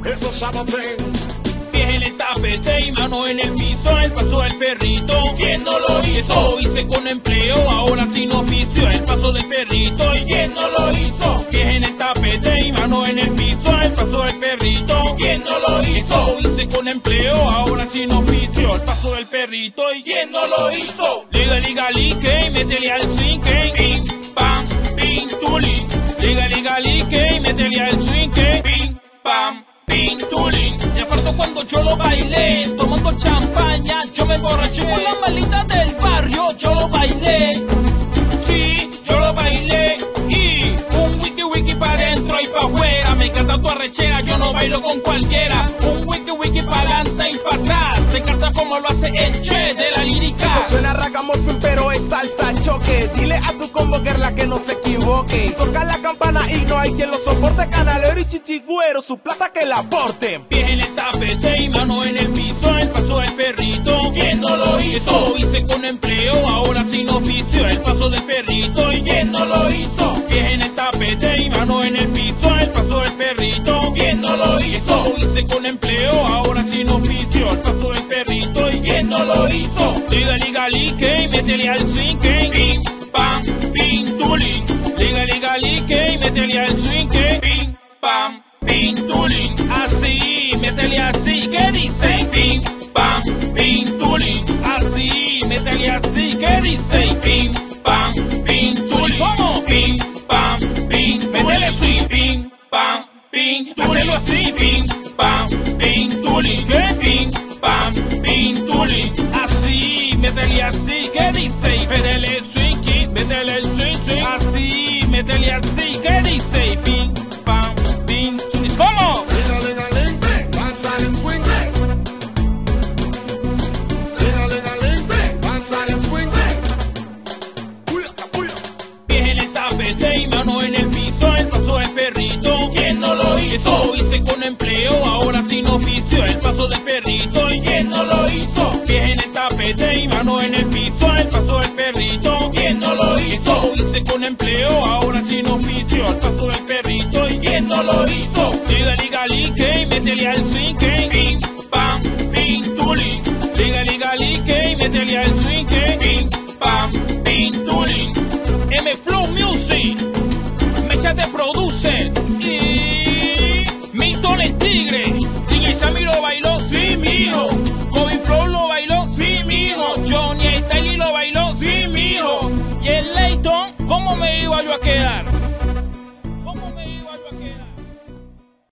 Eso sabe. Pies en el tapete y mano en el piso, el paso del perrito. ¿Quién no lo hizo? Lo hice con empleo, ahora sin oficio. El paso del perrito, ¿y quién no lo hizo? Pies en el tapete y mano en el piso, el paso del perrito. ¿Quién no lo hizo? Lo hice con empleo, ahora sin oficio. El paso del perrito, ¿y quién no lo hizo? Liga, liga, lique y métele al swing, pim, pam, pim, tulín. Liga, liga, lique y métele al swing, pim, pam, pim, tulín. Me acuerdo cuando yo lo bailé, tomando champaña, yo me emborraché con las malitas del barrio, yo lo bailé. Sí, yo lo bailé. Y un wiki wiki para adentro y pa' afuera. Me encanta tu arrechera, yo no bailo con cualquiera. Un wiki wiki para adelante y para atrás. Me encanta como lo hace el Che de la lírica. Esto suena ragamuffin pero es salsa choque. Dile a tu combo girl que no se equivoque. Toca la campana y no hay quien lo soporte. Canalero y chichigüero, su plata que la aporte. Pies en el tapete y mano en el piso, el paso del perrito. ¿Quién no lo hizo? Lo hice con empleo, ahora sin oficio. El paso del perrito, ¿y quién no lo hizo? Pies en el tapete y mano en el piso, el paso del perrito. ¿Quién no lo hizo? Lo hice con empleo, ahora sin oficio. El paso del perrito, ¿y quién no lo hizo? Liga, liga, lique y métele al swing, pim, pam, pim, tulín. Liga, liga, lique y métele al swing, pim, pam, pim, tulín. Así, métele así, que dice, pim, pam, pim, tulín. Así, métele así, que dice, pim, pam, pim, tulín. ¿Cómo? Pim, pam, pim, métele swing, pim, pam, pim, tulín. Hacelo así, pim, pam, pim, tulín. ¿Qué? Pim, pam, pim, tulín. Así, métele así, que dice, métele swing, métele el swing, swing. Así, métele así, que dice, pim, pam, pim, tulín. ¿Cómo? Pies en el tapete y mano en el piso, el paso del perrito. ¿Quién no lo hizo? Lo hice con empleo, ahora sin oficio. El paso del perrito, ¿y quién no lo hizo? Pies en el tapete y mano en el piso, el paso del perrito. ¿Quién no lo hizo? Lo hice con empleo, ahora sin oficio. El paso del perrito, ¿y quién no lo hizo? Liga, liga, lique y métele al swing, pim, pam, pim, tulín. Liga, liga, lique y métele al swing, pim, pam, pim, tulín. M-Flow Music, Mecha te produce y Milton el Tigre. DJ Sammy lo bailó, sí mijo. Kobe Flow lo bailó, sí mijo. Johnny Styles lo bailó, sí mijo. Y el Layton, ¿cómo me iba yo a quedar?